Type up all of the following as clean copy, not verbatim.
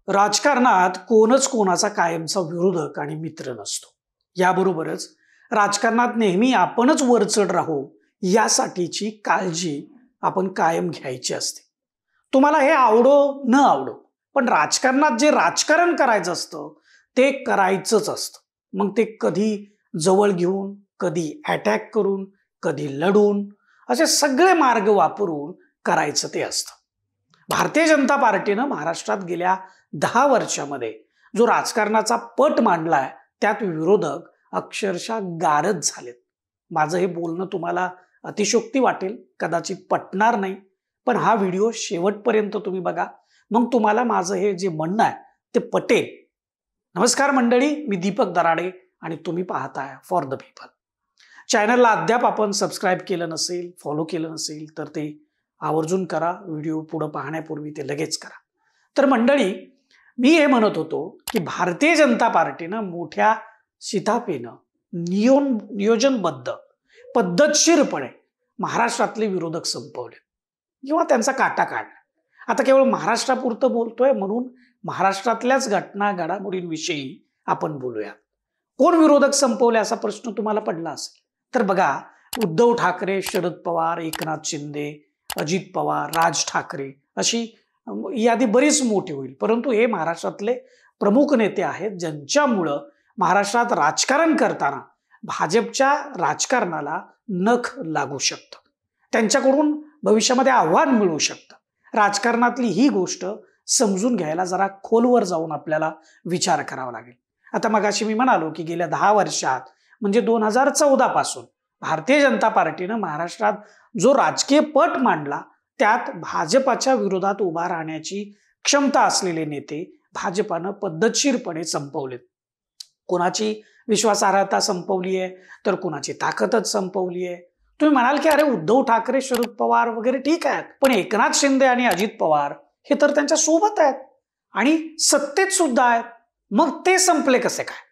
राजकारणात कोणच कोणाचा कायमचा विरोधक आणि मित्र नसतो. याबरोबरच राजकारणात नेहमी आपणच वरचढ राहू यासाठीची काळजी आपण कायम घ्यायची असते. तुम्हाला हे आवडो न आवडो, पण राजकारणात जे राजकारण करायचं असतं ते करायचंच असतं. मग ते कधी जवळ घेऊन, कधी अटॅक करून, कधी लढून, असे सगळे मार्ग वापरून करायचं ते असतं. भारतीय जनता पार्टीनं महाराष्ट्रात गेल्या 10 वर्षामध्ये जो राजकारणाचा पट मांडलाय त्यात विरोधक अक्षरशः गारद झालेत. माझं हे बोलणं तुम्हाला अतिशयोक्ती वाटेल, कदाचित पटणार नाही, पण हा व्हिडिओ शेवटपर्यंत तुम्ही बघा, मग तुम्हाला माझं हे जे म्हणणं आहे ते पटेल. नमस्कार मंडळी, मी दीपक दराडे आणि तुम्ही पाहताय फॉर द पीपल. चॅनलला अद्याप आपण सबस्क्राईब केलं नसेल, फॉलो केलं नसेल तर ते आवर्जून करा. व्हिडिओ पुढे पाहण्यापूर्वी ते लगेच करा. तर मंडळी, मी हे म्हणत होतो की भारतीय जनता पार्टीनं मोठ्या शिताफेनं नियोजनबद्ध पद्धतशीरपणे महाराष्ट्रातले विरोधक संपवले किंवा त्यांचा काटा काढला. आता केवळ महाराष्ट्रापुरतं बोलतोय म्हणून महाराष्ट्रातल्याच घटना घडामोडींविषयी आपण बोलूया. कोण विरोधक संपवले असा प्रश्न तुम्हाला पडला असेल तर बघा, उद्धव ठाकरे, शरद पवार, एकनाथ शिंदे, अजित पवार, राज ठाकरे, अशी यादी बरीच मोठी होईल. परंतु हे महाराष्ट्रातले प्रमुख नेते आहेत ज्यांच्यामुळं महाराष्ट्रात राजकारण करताना भाजपच्या राजकारणाला नख लागू शकतं, त्यांच्याकडून भविष्यामध्ये आव्हान मिळू शकतं. राजकारणातली ही गोष्ट समजून घ्यायला जरा खोलवर जाऊन आपल्याला विचार करावा लागेल. आता मगाशी मी म्हणालो की गेल्या 10 वर्षात म्हणजे 2014 पासून भारतीय जनता पार्टीनं महाराष्ट्रात जो राजकीय पट मांडला त्यात भाजपाच्या विरोधात उभा राहण्याची क्षमता असलेले नेते भाजपानं पद्धतशीरपणे संपवलेत. कोणाची विश्वासार्हता संपवली आहे तर कोणाची ताकदच संपवली आहे. तुम्ही म्हणाल की अरे उद्धव ठाकरे, शरद पवार वगैरे ठीक आहेत, पण एकनाथ शिंदे आणि अजित पवार हे तर त्यांच्या सोबत आहेत आणि सत्तेत सुद्धा आहेत, मग ते संपले कसे काय?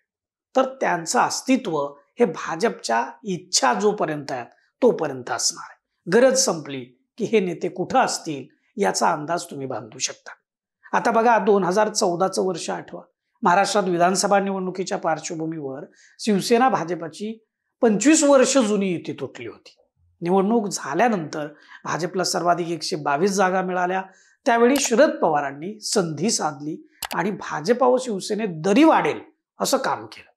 तर त्यांचं अस्तित्व हे भाजपच्या इच्छा जोपर्यंत आहेत तोपर्यंत असणार आहे. गरज संपली की हे नेते कुठं असतील याचा अंदाज तुम्ही बांधू शकता. आता बघा, 2014चं वर्ष आठवा. महाराष्ट्रात विधानसभा निवडणुकीच्या पार्श्वभूमीवर शिवसेना भाजपची 25 वर्ष जुनी युती तुटली होती. निवडणूक झाल्यानंतर भाजपला सर्वाधिक 122 जागा मिळाल्या. त्यावेळी शरद पवारांनी संधी साधली आणि भाजप व शिवसेनेत दरी वाढेल असं काम केलं.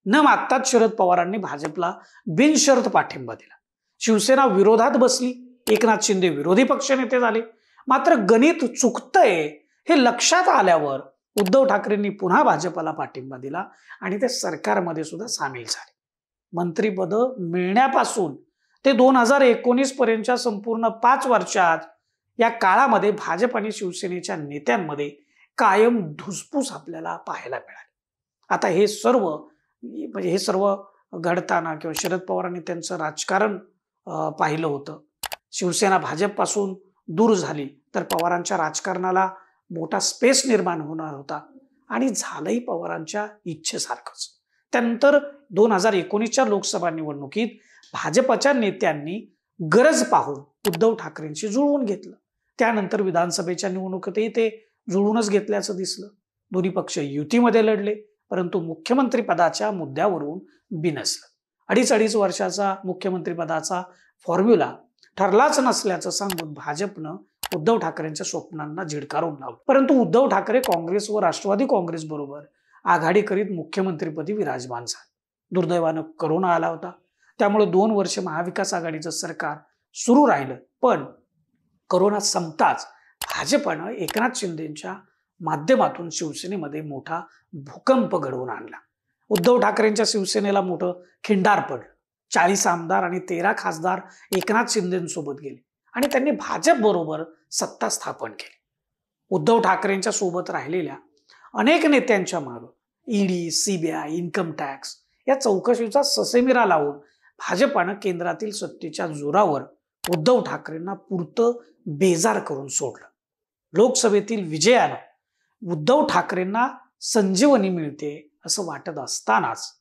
न मागताच शरद पवारांनी भाजपला बिनशर्त पाठिंबा दिला. शिवसेना विरोधात बसली, एकनाथ शिंदे विरोधी पक्षनेते झाले. मात्र गणित चुकतंय हे लक्षात आल्यावर उद्धव ठाकरेंनी पुन्हा भाजपला पाठिंबा दिला आणि ते सरकारमध्ये सुद्धा सामील झाले. मंत्रिपद मिळण्यापासून ते 2019 पर्यंतच्या संपूर्ण 5 वर्षात या काळामध्ये भाजप आणि शिवसेनेच्या नेत्यांमध्ये कायम धुसफूस आपल्याला पाहायला मिळाली. आता हे सर्व घडताना किंवा शरद पवारांनी त्यांचं राजकारण पाहिलं होतं. शिवसेना भाजपपासून दूर झाली तर पवारांच्या राजकारणाला मोठा स्पेस निर्माण होणार होता आणि झालंही पवारांच्या इच्छेसारखंच. त्यानंतर 2019च्या लोकसभा निवडणुकीत भाजपच्या नेत्यांनी गरज पाहून उद्धव ठाकरेंशी जुळवून घेतलं. त्यानंतर विधानसभेच्या निवडणुकीतही ते जुळवूनच घेतल्याचं दिसलं. दोन्ही पक्ष युतीमध्ये लढले, परंतु मुख्यमंत्री पदाच्या मुद्द्यावरून बिनसलं. 2.5 वर्षाचा मुख्यमंत्रीपदाचा फॉर्म्युला ठरलाच नसल्याचं सांगून भाजपनं उद्धव ठाकरेंच्या स्वप्नांना झिडकारून लावलं. परंतु उद्धव ठाकरे काँग्रेस व राष्ट्रवादी काँग्रेस बरोबर आघाडी करीत मुख्यमंत्रीपदी विराजमान झाले. दुर्दैवानं करोना आला होता, त्यामुळे 2 वर्ष महाविकास आघाडीचं सरकार सुरू राहिलं. पण करोना संपताच भाजपनं एकनाथ शिंदेच्या माध्यमातून शिवसेनेमध्ये मोठा भूकंप घडवून आणला. उद्धव ठाकरेंच्या शिवसेनेला मोठं खिंडार पडलं. 40 आमदार आणि 13 खासदार एकनाथ शिंदेसोबत गेले आणि त्यांनी भाजप बरोबर सत्ता स्थापन केली. उद्धव ठाकरेंच्या सोबत राहिलेल्या अनेक नेत्यांच्या मागे ईडी, सीबीआय, इन्कम टॅक्स या चौकशीचा ससेमिरा लावून भाजपानं केंद्रातील सत्तेच्या जोरावर उद्धव ठाकरेंना पुरतं बेजार करून सोडलं. लोकसभेतील विजयानं उद्धव ठाकरेंना संजीवनी मिळते असं वाटत असतानाच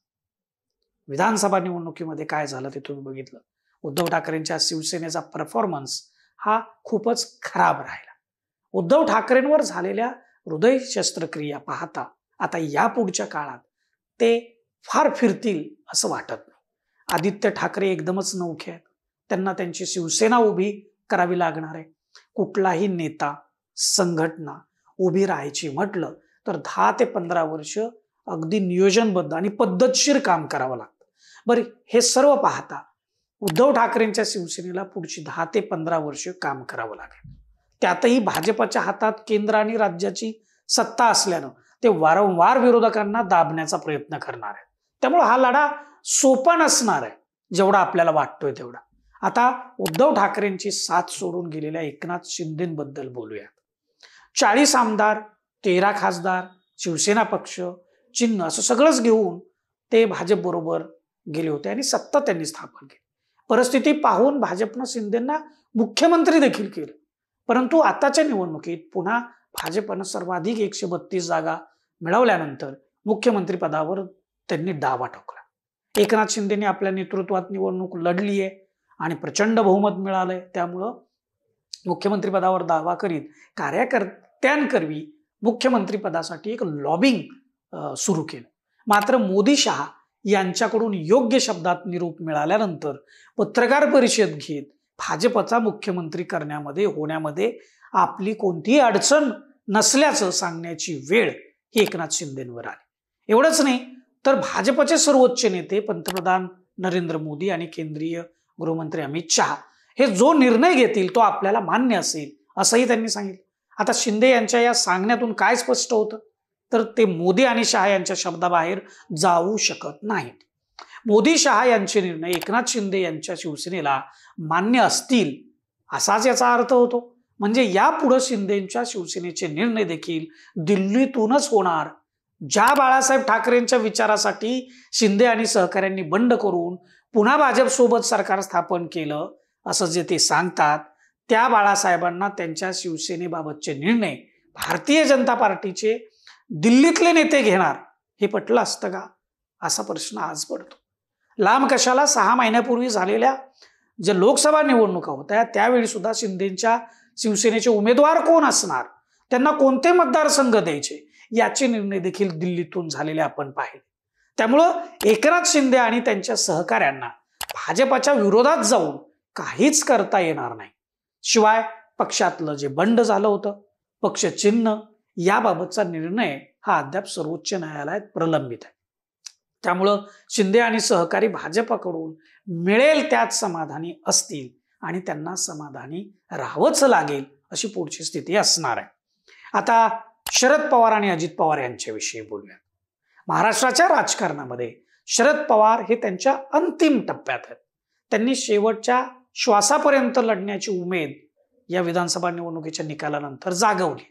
विधानसभा निवडणुकीमध्ये काय झालं ते तुम्ही बघितलं. उद्धव ठाकरेंच्या शिवसेनेचा परफॉर्मन्स हा खूपच खराब राहिला. उद्धव ठाकरेंवर झालेल्या हृदय शस्त्रक्रिया पाहता आता यापुढच्या काळात ते फार फिरतील असं वाटत नाही. आदित्य ठाकरे एकदमच नवखे आहेत. त्यांना त्यांची शिवसेना उभी करावी लागणार आहे. कुठलाही नेता संघटना उभी राहायची म्हटलं तर 10 ते 15 वर्ष अगदी नियोजनबद्ध आणि पद्धतशीर काम करावं लागतं. बरं, हे सर्व पाहता उद्धव ठाकरेंच्या शिवसेनेला पुढची 10 ते 15 वर्ष काम करावं लागेल. त्यातही भाजपच्या हातात केंद्र आणि राज्याची सत्ता असल्यानं ते वारंवार विरोधकांना दाबण्याचा प्रयत्न करणार आहे. त्यामुळे हा लढा सोपा नसणार आहे जेवढा आपल्याला वाटतोय तेवढा. आता उद्धव ठाकरेंची साथ सोडून गेलेल्या एकनाथ शिंदेबद्दल बोलूया. 40 आमदार, 13 खासदार, शिवसेना पक्ष, चिन्ह असं सगळंच घेऊन ते भाजप बरोबर गेले होते आणि सत्ता त्यांनी स्थापन केली. परिस्थिती पाहून भाजपनं शिंदेंना मुख्यमंत्री देखील केलं. परंतु आताच्या निवडणुकीत पुन्हा भाजपनं सर्वाधिक 132 जागा मिळवल्यानंतर मुख्यमंत्री पदावर त्यांनी डावा ठोकला. एकनाथ शिंदेने आपल्या नेतृत्वात निवडणूक लढली आहे आणि प्रचंड बहुमत मिळालंय. त्यामुळं मुख्यमंत्री पदावर दावा करीत कार्यकर्त्यांकरवी मुख्यमंत्री पदासाठी एक लॉबिंग सुरू केलं. मात्र मोदी शहा यांच्याकडून योग्य शब्दात निरोप मिळाल्यानंतर पत्रकार परिषद घेत भाजपचा मुख्यमंत्री होण्यामध्ये आपली कोणतीही अडचण नसल्याचं सांगण्याची वेळ ही एकनाथ शिंदेंवर आली. एवढंच नाही तर भाजपचे सर्वोच्च नेते पंतप्रधान नरेंद्र मोदी आणि केंद्रीय गृहमंत्री अमित शहा हे जो निर्णय घेतील तो आपल्याला मान्य असेल असंही त्यांनी सांगितलं. आता शिंदे यांच्या या सांगण्यातून काय स्पष्ट होतं तर ते मोदी आणि शहा यांच्या शब्दाबाहेर जाऊ शकत नाहीत. मोदी शहा यांचे निर्णय एकनाथ शिंदे यांच्या शिवसेनेला मान्य असतील असाच याचा अर्थ होतो. म्हणजे यापुढे शिंदेच्या शिवसेनेचे निर्णय देखील दिल्लीतूनच होणार. ज्या बाळासाहेब ठाकरेंच्या विचारासाठी शिंदे आणि सहकाऱ्यांनी बंड करून पुन्हा भाजपसोबत सरकार स्थापन केलं असं जे ते सांगतात, त्या बाळासाहेबांना त्यांच्या शिवसेनेबाबतचे निर्णय भारतीय जनता पार्टीचे दिल्लीतले नेते घेणार हे पटलं असतं का असा प्रश्न आज पडतो. लांब कशाला 6 महिन्यापूर्वी झालेल्या ज्या लोकसभा निवडणुका होत्या त्यावेळी सुद्धा शिंदेच्या शिवसेनेचे उमेदवार कोण असणार, त्यांना कोणते मतदारसंघ द्यायचे याचे निर्णय देखील दिल्लीतून झालेले आपण पाहिले. त्यामुळं एकनाथ शिंदे आणि त्यांच्या सहकाऱ्यांना भाजपाच्या विरोधात जाऊन काहीच करता येणार नाही. शिवाय पक्षातलं जे बंड झालं होतं, पक्ष चिन्ह याबाबतचा निर्णय हा अद्याप सर्वोच्च न्यायालयात प्रलंबित आहे. त्यामुळं शिंदे आणि सहकारी भाजपाकडून मिळेल त्यात समाधानी असतील आणि त्यांना समाधानी राहावंच लागेल अशी पुढची स्थिती असणार आहे. आता शरद पवार आणि अजित पवार यांच्याविषयी बोलूया. महाराष्ट्राच्या राजकारणामध्ये शरद पवार हे त्यांच्या अंतिम टप्प्यात आहेत. त्यांनी शेवटच्या श्वासापर्यंत लढण्याची उमेद या विधानसभा निवडणुकीच्या निकालानंतर जागवली.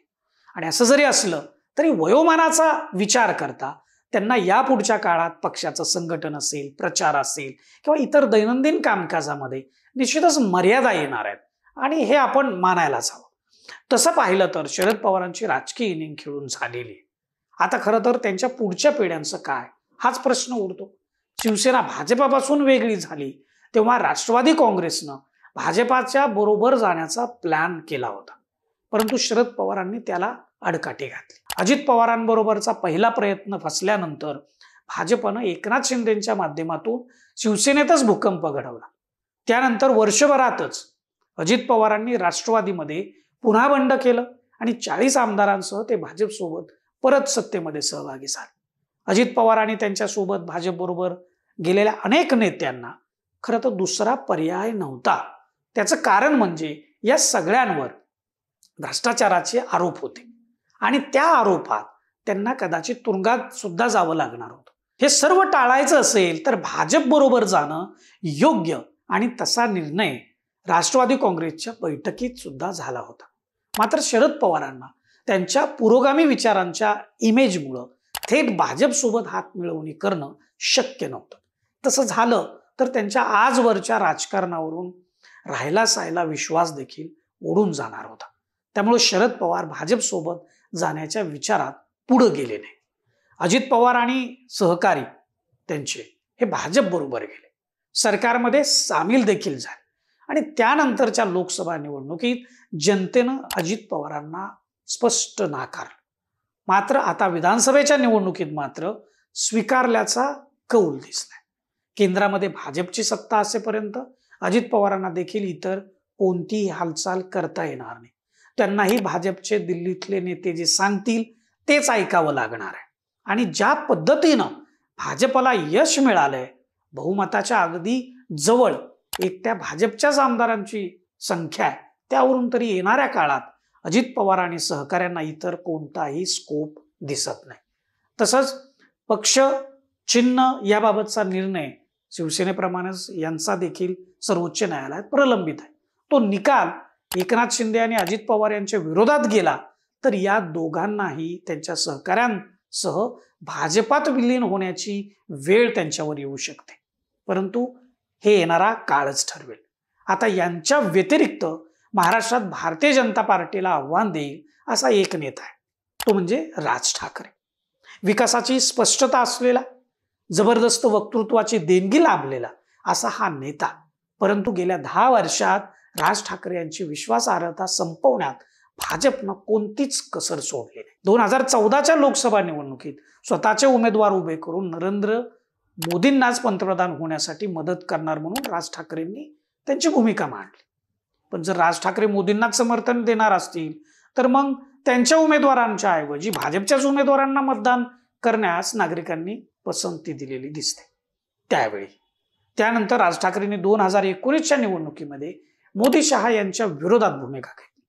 आणि असं जरी असलं तरी वयोमानाचा विचार करता त्यांना यापुढच्या काळात पक्षाचं संघटन असेल, प्रचार असेल किंवा इतर दैनंदिन कामकाजामध्ये निश्चितच मर्यादा येणार आहेत आणि हे आपण मानायलाच हवं. तसं पाहिलं तर शरद पवारांची राजकीय इनिंग खेळून झालेली आहे. आता खरं तर त्यांच्या पुढच्या पिढ्यांचं काय हाच प्रश्न उरतो. शिवसेना भाजपापासून वेगळी झाली तेव्हा राष्ट्रवादी काँग्रेसनं भाजपाच्या बरोबर जाण्याचा प्लॅन केला होता, परंतु शरद पवारांनी त्याला अडकाठी घातली. अजित पवारांबरोबरचा पहिला प्रयत्न फसल्यानंतर भाजपनं एकनाथ शिंदेच्या माध्यमातून शिवसेनेतच भूकंप घडवला. त्यानंतर वर्षभरातच अजित पवारांनी राष्ट्रवादीमध्ये पुन्हा बंड केलं आणि 40 आमदारांसह ते भाजपसोबत परत सत्तेमध्ये सहभागी झाले. अजित पवार आणि त्यांच्यासोबत भाजप बरोबर गेलेल्या अनेक नेत्यांना खरं तर दुसरा पर्याय नव्हता. त्याचं कारण म्हणजे या सगळ्यांवर भ्रष्टाचाराचे आरोप होते आणि त्या आरोपात त्यांना कदाचित तुरुंगात सुद्धा जावं लागणार होतं. हे सर्व टाळायचं असेल तर भाजप बरोबर जाणं योग्य आणि तसा निर्णय राष्ट्रवादी काँग्रेसच्या बैठकीत सुद्धा झाला होता. मात्र शरद पवारांना त्यांच्या पुरोगामी विचारांच्या इमेजमुळं थेट भाजपसोबत हात मिळवणी करणं शक्य नव्हतं. तसं झालं तर त्यांच्या आजवरच्या राजकारणावरून राहिला सायला विश्वास देखील उडून जाणार होता. त्यामुळे शरद पवार भाजपसोबत जाण्याच्या विचारात पुढे गेले नाही. अजित पवार आणि सहकारी त्यांचे हे भाजप बरोबर गेले, सरकारमध्ये सामील देखील झाले आणि त्यानंतरच्या लोकसभा निवडणुकीत जनतेनं अजित पवारांना स्पष्ट नाकारलं. मात्र आता विधानसभेच्या निवडणुकीत मात्र स्वीकारल्याचा कौल दिसलाय. केंद्रामध्ये भाजपची सत्ता असेपर्यंत अजित पवारांना देखील इतर कोणतीही हालचाल करता येणार नाही. त्यांनाही भाजपचे दिल्लीतले नेते जे सांगतील तेच ऐकावं लागणार आहे. आणि ज्या पद्धतीनं भाजपला यश मिळालंय, बहुमताच्या अगदी जवळ एकट्या भाजपच्याच आमदारांची संख्या आहे, त्यावरून तरी येणाऱ्या काळात अजित पवार आणि सहकाऱ्यांना इतर कोणताही स्कोप दिसत नाही. तसंच पक्ष चिन्ह याबाबतचा निर्णय शिवसेनेप्रमाणेच यांचा देखील सर्वोच्च न्यायालयात प्रलंबित आहे. तो निकाल एकनाथ शिंदे आणि अजित पवार यांच्या विरोधात गेला तर या दोघांनाही त्यांच्या सहकाऱ्यांसह भाजपात विलीन होण्याची वेळ त्यांच्यावर येऊ शकते. परंतु हे येणारा काळच ठरवेल. आता यांच्या व्यतिरिक्त महाराष्ट्रात भारतीय जनता पार्टीला आव्हान देईल असा एक नेता आहे, तो म्हणजे राज ठाकरे. विकासाची स्पष्टता असलेला, जबरदस्त वक्तृत्वाची देणगी लाभलेला असा हा नेता. परंतु गेल्या 10 वर्षात राज ठाकरे यांची विश्वासार्हता संपवण्यात भाजपनं कोणतीच कसर सोडली नाही. 2014च्या लोकसभा निवडणुकीत स्वतःचे उमेदवार उभे करून नरेंद्र मोदींनाच पंतप्रधान होण्यासाठी मदत करणार म्हणून राज ठाकरेंनी त्यांची भूमिका मांडली. पण जर राज ठाकरे मोदींनाच समर्थन देणार असतील तर मग त्यांच्या उमेदवारांच्या ऐवजी भाजपच्याच उमेदवारांना मतदान करण्यास नागरिकांनी पसंती दिलेली दिसते. त्यानंतर राज ठाकरेंनी 2019च्या निवडणुकीमध्ये मोदी शहा यांच्या विरोधात भूमिका घेतली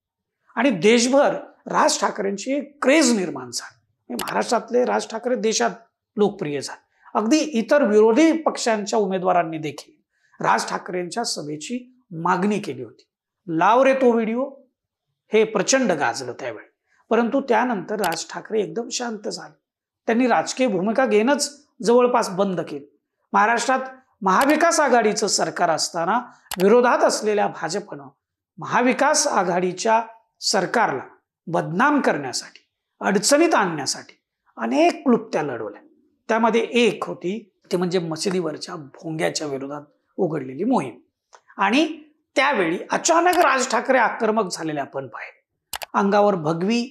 आणि देशभर राज ठाकरेंची एक क्रेज निर्माण झाली. महाराष्ट्रातले राज ठाकरे देशात लोकप्रिय झाले. अगदी इतर विरोधी पक्षांच्या उमेदवारांनी देखील राज ठाकरेंच्या सभेची मागणी केली होती. लाव रे तो व्हिडिओ हे प्रचंड गाजलं त्यावेळी. परंतु त्यानंतर राज ठाकरे एकदम शांत झाले. त्यांनी राजकीय भूमिका घेणंच जवळपास बंद केलं. महाराष्ट्रात महाविकास आघाडीचं सरकार असताना विरोधात असलेल्या भाजपनं महाविकास आघाडीच्या सरकारला बदनाम करण्यासाठी, अडचणीत आणण्यासाठी अनेक क्लुप्त्या लढवल्या. त्यामध्ये एक होती ते म्हणजे मशिदीवरच्या भोंग्याच्या विरोधात उघडलेली मोहीम. आणि त्यावेळी अचानक राज ठाकरे आक्रमक झालेले आपण पाहिले. अंगावर भगवी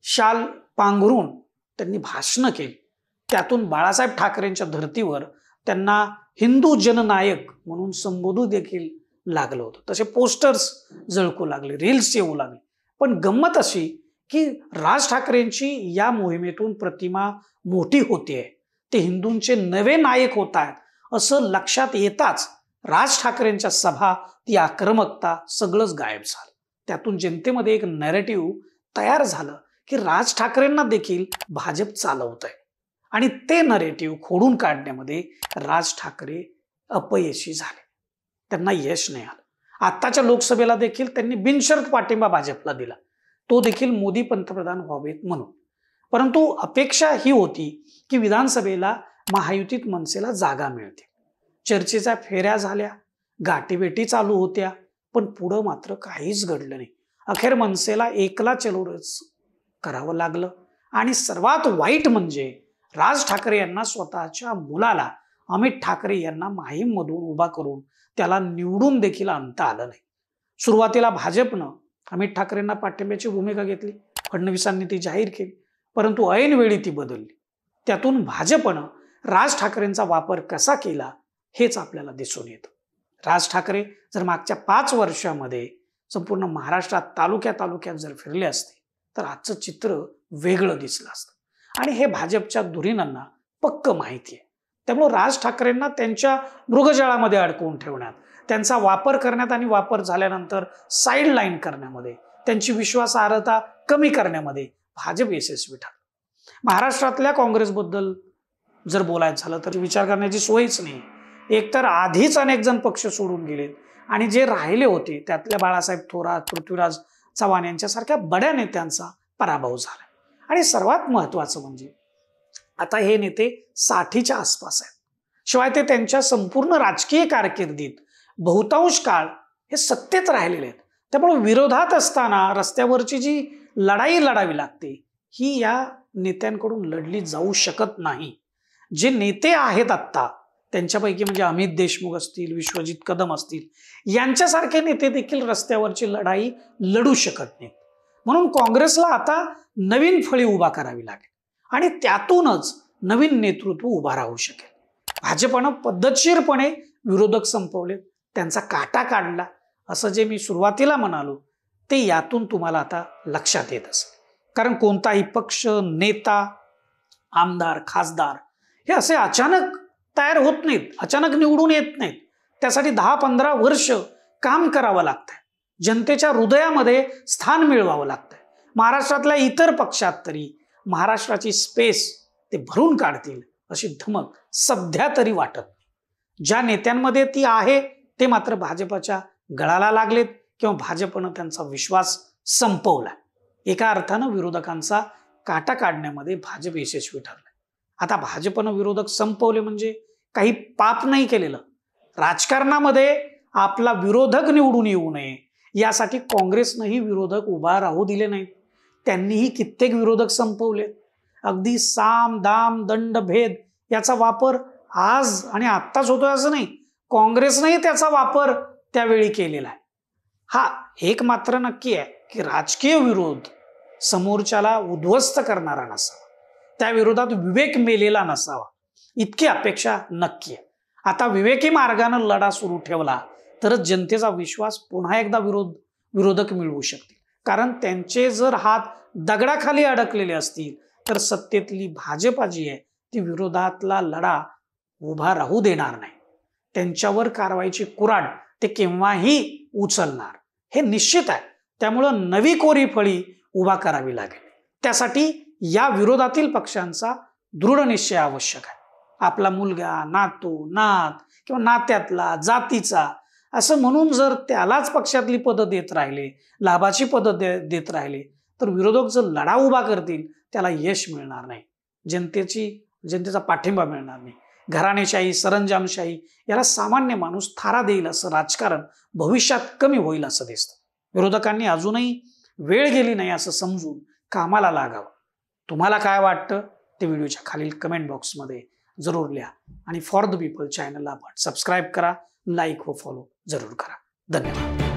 शाल पांघरून त्यांनी भाषणं केली. त्यातून बाळासाहेब ठाकरेंच्या धर्तीवर त्यांना हिंदू जननायक म्हणून संबोधू देखील लागलं होतं. तसे पोस्टर्स झळकू लागले, रील्स येऊ लागले. पण गंमत अशी की राज ठाकरेंची या मोहिमेतून प्रतिमा मोठी होतीये, ते हिंदूंचे नवे नायक होत आहेत असं लक्षात येताच राज ठाकरेंच्या सभा, ती आक्रमकता सगळंच गायब झालं. त्यातून जनतेमध्ये एक नॅरेटिव्ह तयार झालं की राज ठाकरेंना देखील भाजप चालवत आहे. आणि ते नरेटिव्ह खोडून काढण्यामध्ये राज ठाकरे अपयशी झाले. त्यांना यश नाही आलं. आत्ताच्या लोकसभेला देखील त्यांनी बिनशर्त पाठिंबा भाजपला दिला, तो देखील मोदी पंतप्रधान व्हावेत म्हणून. परंतु अपेक्षा ही होती की विधानसभेला महायुतीत मनसेला जागा मिळते. चर्चेच्या फेऱ्या झाल्या, गाठीभेटी चालू होत्या, पण पुढं मात्र काहीच घडलं नाही. अखेर मनसेला एकला चलोरच करावं लागलं. आणि सर्वात वाईट म्हणजे राज ठाकरे यांना स्वतःच्या मुलाला अमित ठाकरे यांना माहीममधून उभा करून त्याला निवडून देखील आणता आलं नाही. सुरुवातीला भाजपनं अमित ठाकरेंना पाठिंब्याची भूमिका घेतली, फडणवीसांनी ती जाहीर केली. परंतु ऐन वेळी ती बदलली. त्यातून भाजपनं राज ठाकरेंचा वापर कसा केला हेच आपल्याला दिसून येतं. राज ठाकरे जर मागच्या 5 वर्षामध्ये संपूर्ण महाराष्ट्रात तालुक्यात जर फिरले असते तर आजचं चित्र वेगळं दिसलं असतं. आणि हे भाजपच्या धुरीणांना पक्क माहिती आहे. त्यामुळे राज ठाकरेंना त्यांच्या मृगजळामध्ये अडकवून ठेवण्यात, त्यांचा वापर करण्यात आणि वापर झाल्यानंतर साईड लाईन करण्यामध्ये, त्यांची विश्वासार्हता कमी करण्यामध्ये भाजप यशस्वी ठरलं. महाराष्ट्रातल्या काँग्रेसबद्दल जर बोलायचं झालं तर विचार करण्याची सोयच नाही. एकतर आधीच अनेक जण पक्ष सोडून गेलेत आणि जे राहिले होते त्यातल्या बाळासाहेब थोरात, पृथ्वीराज चव्हाण यांच्यासारख्या बड्या नेत्यांचा पराभव झाला. आणि सर्वात महत्वाचं म्हणजे आता हे नेते 60च्या आसपास आहेत. शिवाय ते त्यांच्या संपूर्ण राजकीय कारकिर्दीत बहुतांश काळ हे सत्तेत राहिलेले आहेत. त्यामुळे विरोधात असताना रस्त्यावरची जी लढाई लढावी लागते ही या नेत्यांकडून लढली जाऊ शकत नाही. जे नेते आहेत आत्ता त्यांच्यापैकी म्हणजे अमित देशमुख असतील, विश्वजित कदम असतील, यांच्यासारखे नेते देखील रस्त्यावरची लढाई लढू शकत नाहीत. म्हणून काँग्रेसला आता नवीन फळी उभा करावी लागेल. आणि त्यातूनच नवीन नेतृत्व उभा राहू शकेल. भाजपनं पद्धतशीरपणे विरोधक संपवले, त्यांचा काटा काढला, असं जे मी सुरुवातीला म्हणालो ते यातून तुम्हाला आता लक्षात येत असेल. कारण कोणताही पक्ष, नेता, आमदार, खासदार हे असे अचानक तयार होत नाहीत, अचानक निवडून येत नाहीत. त्यासाठी 10-15 वर्ष काम करावं लागतंय, जनतेच्या हृदयामध्ये स्थान मिळवावं लागतंय. महाराष्ट्रातल्या इतर पक्षात तरी महाराष्ट्राची स्पेस ते भरून काढतील अशी धमक सध्या तरी वाटत नाही. ज्या नेत्यांमध्ये ती आहे ते मात्र भाजपच्या गळाला लागलेत किंवा भाजपनं त्यांचा विश्वास संपवला. एका अर्थानं विरोधकांचा काटा काढण्यामध्ये भाजप यशस्वी ठरलाय. आता भाजपनं विरोधक संपवले म्हणजे काही पाप नाही केलेलं. राजकारणामध्ये आपला विरोधक निवडून येऊ नये यासाठी काँग्रेसनंही विरोधक उभा राहू दिले नाहीत. त्यांनीही कित्येक विरोधक संपवले. अगदी साम दाम दंड भेद याचा वापर आज आणि आत्ताच होतोय असं नाही, काँग्रेसनंही त्याचा वापर त्यावेळी केलेला आहे. हा एक मात्र नक्की आहे की राजकीय विरोध समोरच्याला उद्ध्वस्त करणारा नसावा, त्या विरोधात विवेक मेलेला नसावा, इतकी अपेक्षा नक्की आहे. आता विवेकी मार्गानं लढा सुरू ठेवला तरच जनतेचा विश्वास पुन्हा एकदा विरोधक मिळवू शकतील. कारण त्यांचे जर हात दगडाखाली अडकलेले असतील तर सत्तेतली भाजपा जी आहे ती विरोधातला लढा उभा राहू देणार नाही. त्यांच्यावर कारवाईची कुऱ्हाड ते केव्हाही उचलणार हे निश्चित आहे. त्यामुळं नवी कोरी फळी उभा करावी लागेल. त्यासाठी या विरोधातील पक्षांचा दृढ निश्चय आवश्यक आहे. आपला मुलगा, नातू, नात किंवा नात्यातला, जातीचा असं म्हणून जर त्यालाच पक्षातली पदं देत राहिले, लाभाची पदं देत राहिले तर विरोधक जर लढा उभा करतील त्याला यश मिळणार नाही, जनतेचा पाठिंबा मिळणार नाही. घराणेशाही, सरंजामशाही याला सामान्य माणूस थारा देईल असं राजकारण भविष्यात कमी होईल असं दिसतं. विरोधकांनी अजूनही वेळ गेली नाही असं समजून कामाला लागावं. तुम्हाला काय वाटतं ते व्हिडिओच्या खालील कमेंट बॉक्समध्ये जरूर लिहा आणि फॉर द पीपल चॅनलला सबस्क्राईब करा, लाईक व फॉलो जरूर करा. धन्यवाद.